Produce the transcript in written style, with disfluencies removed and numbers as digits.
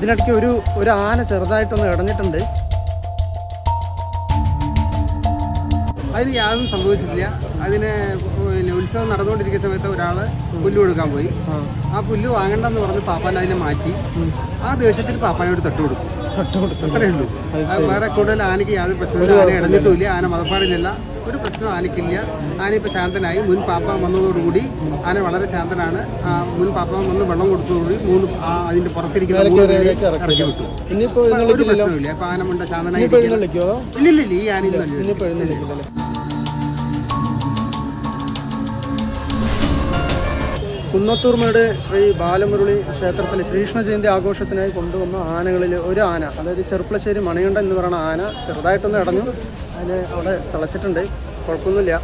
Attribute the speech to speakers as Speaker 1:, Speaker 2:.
Speaker 1: ഇതിനിടയ്ക്ക് ഒരു ആന ചെറുതായിട്ടൊന്ന് ഇടഞ്ഞിട്ടുണ്ട്.
Speaker 2: അതിന് യാതൊന്നും സംഭവിച്ചിട്ടില്ല. അതിന് ഉത്സവം നടന്നുകൊണ്ടിരിക്കുന്ന സമയത്ത് ഒരാൾ പുല്ല് കൊടുക്കാൻ പോയി. ആ പുല്ല് വാങ്ങണ്ടെന്ന് പറഞ്ഞ് പാപ്പാൻ അതിനെ മാറ്റി. ആ ദേഷ്യത്തിൽ പാപ്പാനോട് തട്ട് കൊടുക്കും. അത്രേ ഉള്ളൂ. വേറെ കൂടുതൽ ആനയ്ക്ക് യാതൊരു പ്രശ്നമില്ല. ആന ഇടഞ്ഞിട്ടുമില്ല. ആന മതപ്പാടിലല്ല. ഒരു പ്രശ്നം ആനയ്ക്കില്ല. ആന ഇപ്പോൾ ശാന്തനായി. മുൻ പാപ്പ വന്നതോടുകൂടി ആന വളരെ ശാന്തനാണ്. മുൻ പാപ്പ വന്ന് വെള്ളം കൊടുത്തതോടുകൂടി അതിന്റെ പുറത്തിരിക്കുന്ന 3 പേരെ ഇറക്കി വിട്ടു. ഒരു പ്രശ്നമില്ല. ഇപ്പൊ ആന മുണ്ട ശാന്തനായിരിക്കും. ഇല്ലില്ല, ഈ ആനയൊന്നും.
Speaker 1: കുന്നത്തൂർമേട് ശ്രീ ബാലമുരളി ക്ഷേത്രത്തിലെ ശ്രീകൃഷ്ണ ജയന്തി ആഘോഷത്തിനായി കൊണ്ടുവന്ന ആനകളിൽ ഒരു ആന, അതായത് ചെറുപ്പളശ്ശേരി മണികണ്ഠൻ എന്ന് പറയുന്ന ആന ചെറുതായിട്ടൊന്ന് ഇടഞ്ഞു. അതിന് അവിടെ തിളച്ചിട്ടുണ്ട്, കുഴപ്പമൊന്നുമില്ല.